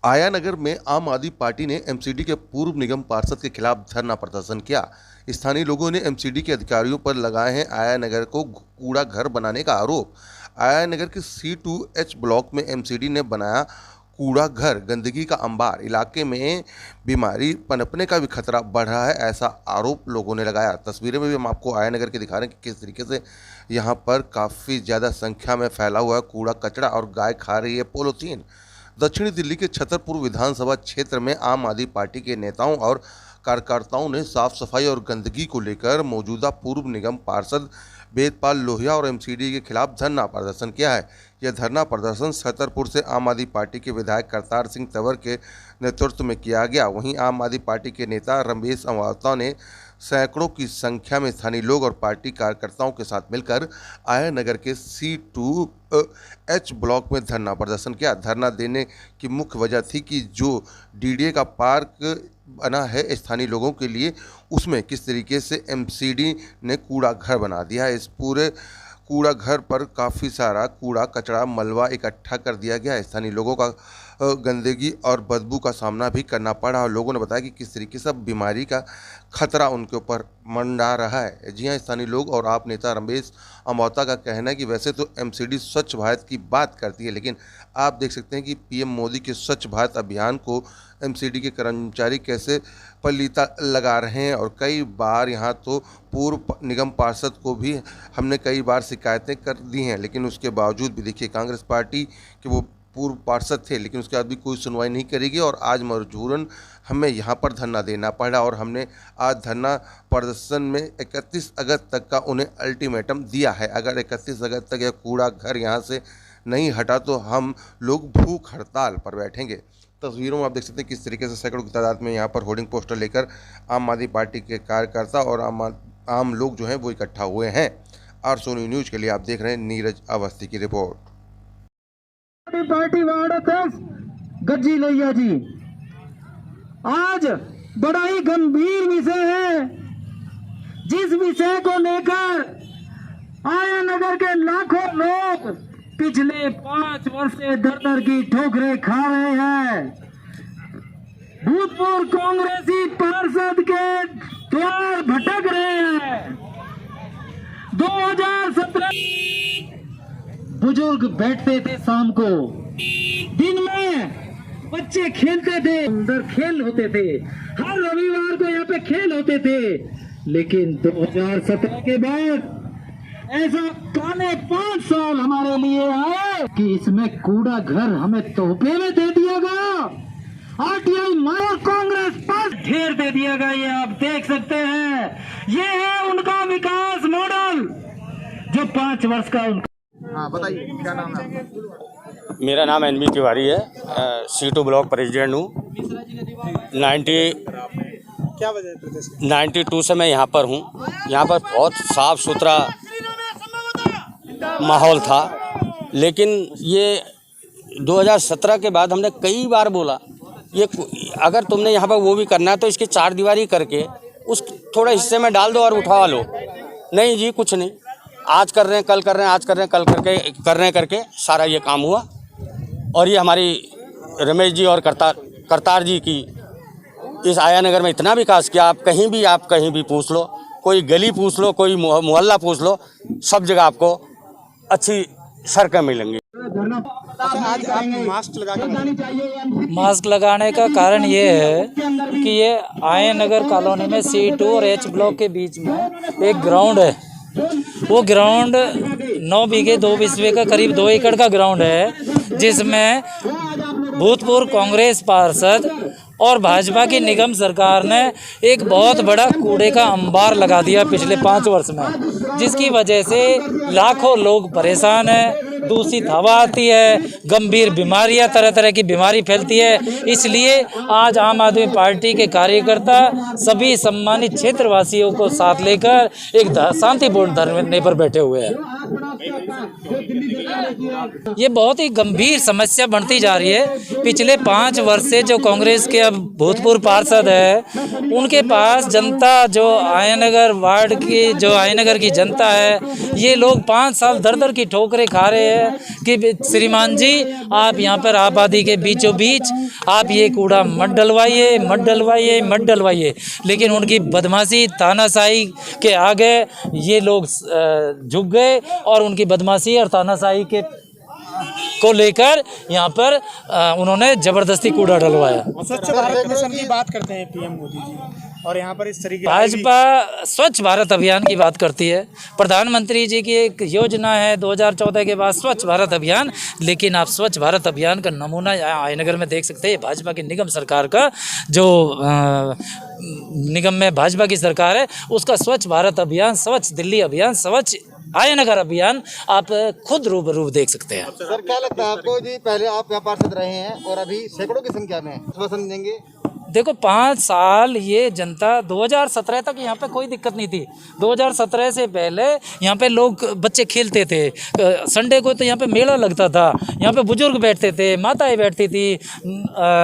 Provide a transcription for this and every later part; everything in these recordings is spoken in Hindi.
आया नगर में आम आदमी पार्टी ने एमसीडी के पूर्व निगम पार्षद के खिलाफ धरना प्रदर्शन किया। स्थानीय लोगों ने एमसीडी के अधिकारियों पर लगाए हैं आया नगर को कूड़ा घर बनाने का आरोप। आया नगर के C2H ब्लॉक में एमसीडी ने बनाया कूड़ा घर, गंदगी का अंबार, इलाके में बीमारी पनपने का भी खतरा बढ़ रहा है, ऐसा आरोप लोगों ने लगाया। तस्वीरें में भी हम आपको आया नगर के दिखा रहे हैं कि किस तरीके से यहाँ पर काफ़ी ज़्यादा संख्या में फैला हुआ है कूड़ा कचरा और गाय खा रही है पॉलीथीन। दक्षिणी दिल्ली के छतरपुर विधानसभा क्षेत्र में आम आदमी पार्टी के नेताओं और कार्यकर्ताओं ने साफ सफाई और गंदगी को लेकर मौजूदा पूर्व निगम पार्षद वेदपाल लोहिया और एमसीडी के खिलाफ धरना प्रदर्शन किया है। यह धरना प्रदर्शन छतरपुर से आम आदमी पार्टी के विधायक करतार सिंह तंवर के नेतृत्व में किया गया। वहीं आम आदमी पार्टी के नेता रमेश अमवाता ने सैकड़ों की संख्या में स्थानीय लोग और पार्टी कार्यकर्ताओं के साथ मिलकर आया नगर के C2H ब्लॉक में धरना प्रदर्शन किया। धरना देने की मुख्य वजह थी कि जो DDA का पार्क बना है स्थानीय लोगों के लिए, उसमें किस तरीके से एमसीडी ने कूड़ा घर बना दिया है। इस पूरे कूड़ा घर पर काफ़ी सारा कूड़ा कचरा मलबा इकट्ठा कर दिया गया है। स्थानीय लोगों का गंदगी और बदबू का सामना भी करना पड़ा और लोगों ने बताया कि किस तरीके से बीमारी का खतरा उनके ऊपर मंडरा रहा है। जी हाँ, स्थानीय लोग और आप नेता रमेश अमवाता का कहना है कि वैसे तो एमसीडी स्वच्छ भारत की बात करती है, लेकिन आप देख सकते हैं कि पीएम मोदी के स्वच्छ भारत अभियान को एमसीडी के कर्मचारी कैसे पलीता लगा रहे हैं। और कई बार यहाँ तो पूर्व निगम पार्षद को भी हमने कई बार शिकायतें कर दी हैं, लेकिन उसके बावजूद भी देखिए कांग्रेस पार्टी के वो पूर्व पार्षद थे, लेकिन उसके बाद भी कोई सुनवाई नहीं करेगी और आज मजबूरन हमें यहाँ पर धरना देना पड़ा। और हमने आज धरना प्रदर्शन में 31 अगस्त तक का उन्हें अल्टीमेटम दिया है। अगर 31 अगस्त तक यह कूड़ा घर यहाँ से नहीं हटा तो हम लोग भूख हड़ताल पर बैठेंगे। तस्वीरों में आप देख सकते हैं किस तरीके से सैकड़ों की तादाद में यहाँ पर होर्डिंग पोस्टर लेकर आम आदमी पार्टी के कार्यकर्ता और आम लोग जो हैं वो इकट्ठा हुए हैं। और सोनी न्यूज़ के लिए आप देख रहे हैं नीरज अवस्थी की रिपोर्ट। पार्टी वार्ड अध्यक्ष गज्जी लोहिया जी, आज बड़ा ही गंभीर विषय है, जिस विषय को लेकर आया नगर के लाखों लोग पिछले 5 वर्ष से दर की ठोकरें खा रहे हैं। भूतपूर्व कांग्रेसी पार्षद के द्वार भटक रहे हैं। 2017 बुजुर्ग बैठते थे शाम को, दिन में बच्चे खेलते थे, अंदर खेल होते थे, हर रविवार को यहाँ पे खेल होते थे। लेकिन 2017 के बाद ऐसा पौने 5 साल हमारे लिए आए कि इसमें कूड़ा घर हमें तोहफे में दे दिया गया। RTI और कांग्रेस पास ढेर दे दिया गया। ये आप देख सकते हैं, ये है उनका विकास मॉडल जो 5 वर्ष का उनका। हाँ बताइए, क्या नाम है? मेरा नाम NB तिवारी है, C2 ब्लॉक प्रेसिडेंट हूँ। 92 से मैं यहाँ पर हूँ। यहाँ पर बहुत साफ सुथरा माहौल था, लेकिन ये 2017 के बाद हमने कई बार बोला, ये अगर तुमने यहाँ पर वो भी करना है तो इसकी 4 दीवारी करके उस थोड़े हिस्से में डाल दो और उठवा लो। नहीं जी, कुछ नहीं, आज कर रहे हैं, कल कर रहे हैं, आज कर रहे हैं, कल करके सारा ये काम हुआ। और ये हमारी रमेश जी और करतार जी की इस आया नगर में इतना विकास किया। आप कहीं भी पूछ लो, कोई गली पूछ लो, कोई मोहल्ला पूछ लो, सब जगह आपको अच्छी सड़कें मिलेंगी। मास्क लगाने का कारण ये है कि ये आया नगर कॉलोनी में C2 और H ब्लॉक के बीच में एक ग्राउंड है। वो ग्राउंड 9 बीघे 2 बिस्वे का करीब 2 एकड़ का ग्राउंड है, जिसमें भूतपूर्व कांग्रेस पार्षद और भाजपा की निगम सरकार ने एक बहुत बड़ा कूड़े का अंबार लगा दिया पिछले 5 वर्ष में, जिसकी वजह से लाखों लोग परेशान हैं। दूषित हवा आती है, गंभीर बीमारियां, तरह तरह की बीमारी फैलती है। इसलिए आज आम आदमी पार्टी के कार्यकर्ता सभी सम्मानित क्षेत्रवासियों को साथ लेकर एक शांतिपूर्ण धरने पर बैठे हुए हैं। ये बहुत ही गंभीर समस्या बनती जा रही है। पिछले 5 वर्ष से जो कांग्रेस के अब भूतपूर्व पार्षद है, उनके पास जनता, जो आयनगर वार्ड की, जो आयनगर की जनता है, ये लोग 5 साल दर की ठोकरें खा रहे हैं। है कि श्रीमान जी आप यहाँ पर आबादी के बीचों बीच आप ये कूड़ा मत डलवाइए, मत डलवाइए, मत डलवाइए। लेकिन उनकी बदमाशी तानाशाही के आगे ये लोग झुक गए और उनकी बदमाशी और तानाशाही के को लेकर यहाँ पर उन्होंने जबरदस्ती कूड़ा डलवाया। स्वच्छ भारत मिशन की बात करते हैं पीएम मोदी जी, और यहाँ पर इस तरीके भाजपा स्वच्छ भारत अभियान की बात करती है। प्रधानमंत्री जी की एक योजना है 2014 के बाद स्वच्छ भारत अभियान, लेकिन आप स्वच्छ भारत अभियान का नमूना आयनगर में देख सकते हैं। भाजपा की निगम सरकार का जो निगम में भाजपा की सरकार है उसका स्वच्छ भारत अभियान, स्वच्छ दिल्ली अभियान, स्वच्छ आयनगर अभियान आप खुद रूबरू देख सकते हैं। सर क्या लगता है आपको जी, पहले आप यहाँ पार्षद रहे हैं और अभी सैकड़ों की संख्या में आश्वासन देंगे? देखो 5 साल ये जनता 2017 तक यहाँ पे कोई दिक्कत नहीं थी। 2017 से पहले यहाँ पे लोग बच्चे खेलते थे, संडे को तो यहाँ पे मेला लगता था, यहाँ पे बुजुर्ग बैठते थे, माताएं बैठती थी,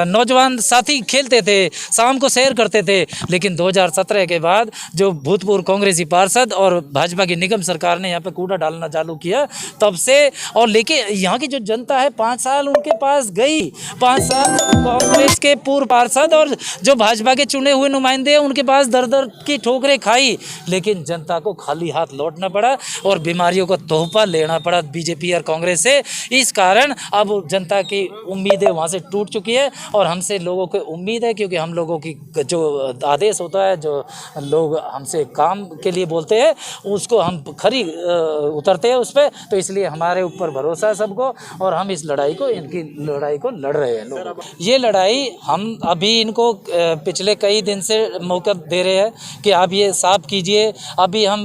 नौजवान साथी खेलते थे, शाम को सैर करते थे। लेकिन 2017 के बाद जो भूतपूर्व कांग्रेसी पार्षद और भाजपा की निगम सरकार ने यहाँ पे कूड़ा डालना चालू किया तब से, और लेके यहाँ की जो जनता है 5 साल उनके पास गई। 5 साल कांग्रेस के पूर्व पार्षद और जो भाजपा के चुने हुए नुमाइंदे हैं उनके पास दर दर की ठोकरें खाई, लेकिन जनता को खाली हाथ लौटना पड़ा और बीमारियों का तोहफा लेना पड़ा बीजेपी और कांग्रेस से। इस कारण अब जनता की उम्मीदें वहाँ से टूट चुकी है और हमसे लोगों को उम्मीद है, क्योंकि हम लोगों की जो आदेश होता है, जो लोग हमसे काम के लिए बोलते हैं उसको हम खरी उतरते हैं उस पर, तो इसलिए हमारे ऊपर भरोसा है सबको और हम इस लड़ाई को, इनकी लड़ाई को लड़ रहे हैं लोग। ये लड़ाई हम अभी इनको पिछले कई दिन से मौका दे रहे हैं कि आप ये साफ कीजिए। अभी हम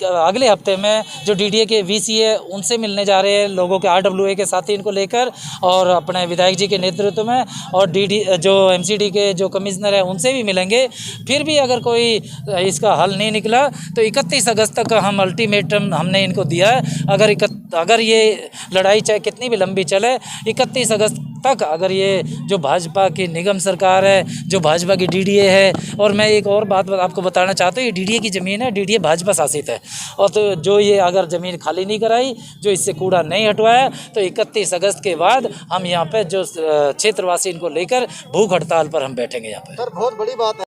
अगले हफ्ते में जो डीडीए के वीसी है उनसे मिलने जा रहे हैं, लोगों के आरडब्ल्यूए के साथी इनको लेकर, और अपने विधायक जी के नेतृत्व में, और जो एमसीडी के जो कमिश्नर है उनसे भी मिलेंगे। फिर भी अगर कोई इसका हल नहीं निकला तो 31 अगस्त तक का हम अल्टीमेटम हमने इनको दिया है। अगर ये लड़ाई चाहे कितनी भी लंबी चले, 31 अगस्त तक अगर ये जो भाजपा की निगम सरकार है, जो भाजपा की डीडीए है, और मैं एक और बात आपको बताना चाहता हूँ, ये डीडीए की ज़मीन है, डीडीए भाजपा शासित है, और तो जो ये अगर ज़मीन खाली नहीं कराई, जो इससे कूड़ा नहीं हटवाया, तो 31 अगस्त के बाद हम यहाँ पे जो क्षेत्रवासी इनको लेकर भूख हड़ताल पर हम बैठेंगे यहाँ पे। सर बहुत बड़ी बात है।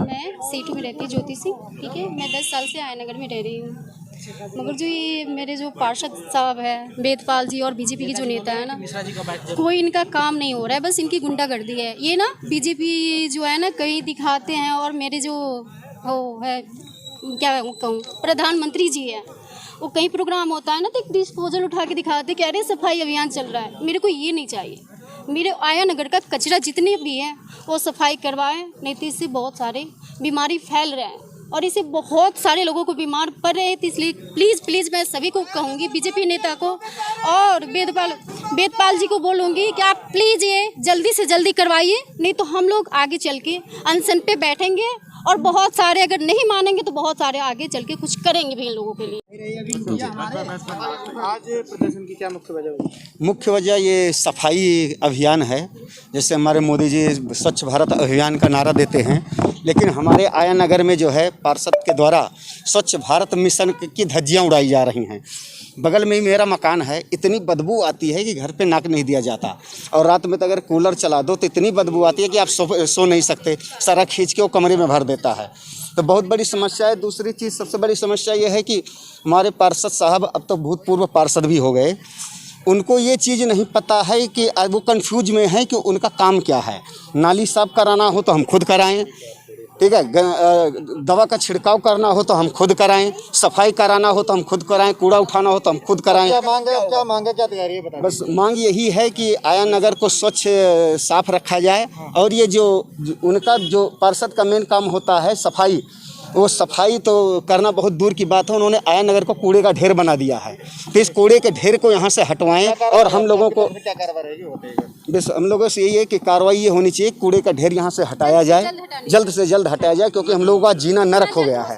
मैं सीटू में रहती ज्योति सिंह, ठीक है। मैं 10 साल से आयनगर में रह रही हूँ, मगर जो ये मेरे जो पार्षद साहब है वेदपाल जी और बीजेपी के जो नेता है ना, कोई इनका काम नहीं हो रहा है, बस इनकी गुंडागर्दी है। ये ना बीजेपी जो है ना कहीं दिखाते हैं, और मेरे जो वो है क्या कहूँ प्रधानमंत्री जी है, वो कहीं प्रोग्राम होता है ना तो एक डिस्पोजल उठा के दिखाते कि अरे सफाई अभियान चल रहा है। मेरे को ये नहीं चाहिए, मेरे आया नगर का कचरा जितने भी है वो सफाई करवाएं, नहीं तो इससे बहुत सारे बीमारी फैल रहे हैं और इससे बहुत सारे लोगों को बीमार पड़ रहे हैं। तो इसलिए प्लीज़ मैं सभी को कहूँगी, बीजेपी नेता को और वेदपाल जी को बोलूँगी कि आप प्लीज़ ये जल्दी से जल्दी करवाइए, नहीं तो हम लोग आगे चल के अनशन पे बैठेंगे और बहुत सारे अगर नहीं मानेंगे तो बहुत सारे आगे चल के कुछ करेंगे भी इन लोगों के लिए। आज प्रदर्शन की क्या मुख्य वजह होगी? मुख्य वजह ये सफाई अभियान है। जैसे हमारे मोदी जी स्वच्छ भारत अभियान का नारा देते हैं, लेकिन हमारे आया नगर में जो है पार्षद के द्वारा स्वच्छ भारत मिशन की धज्जियाँ उड़ाई जा रही हैं। बगल में ही मेरा मकान है, इतनी बदबू आती है कि घर पे नाक नहीं दिया जाता, और रात में तो अगर कूलर चला दो तो इतनी बदबू आती है कि आप सो नहीं सकते, सारा खींच के वो कमरे में भर देता है। तो बहुत बड़ी समस्या है। दूसरी चीज़ सबसे बड़ी समस्या ये है कि हमारे पार्षद साहब अब तो भूतपूर्व पार्षद भी हो गए, उनको ये चीज़ नहीं पता है कि वो कंफ्यूज में है कि उनका काम क्या है। नाली साफ कराना हो तो हम खुद कराएं, ठीक है, दवा का छिड़काव करना हो तो हम खुद कराएं, सफाई कराना हो तो हम खुद कराएं, कूड़ा उठाना हो तो हम खुद कराएं। क्या मांगे क्या तैयारी है बताइए? बस मांग यही है कि आया नगर को स्वच्छ साफ रखा जाए, और ये जो उनका जो पार्षद का मेन काम होता है सफाई, वो सफाई तो करना बहुत दूर की बात है। उन्होंने आया नगर को कूड़े का ढेर बना दिया है, तो इस कूड़े के ढेर को यहाँ से हटवाएं, और हम लोगों को क्या कार्रवाई रहेगी? बस हम लोगों से यही है कि कार्रवाई ये होनी चाहिए, कूड़े का ढेर यहाँ से हटाया जाए, जल्द से जल्द हटाया जाए, क्योंकि हम लोगों का जीना नरक हो गया है।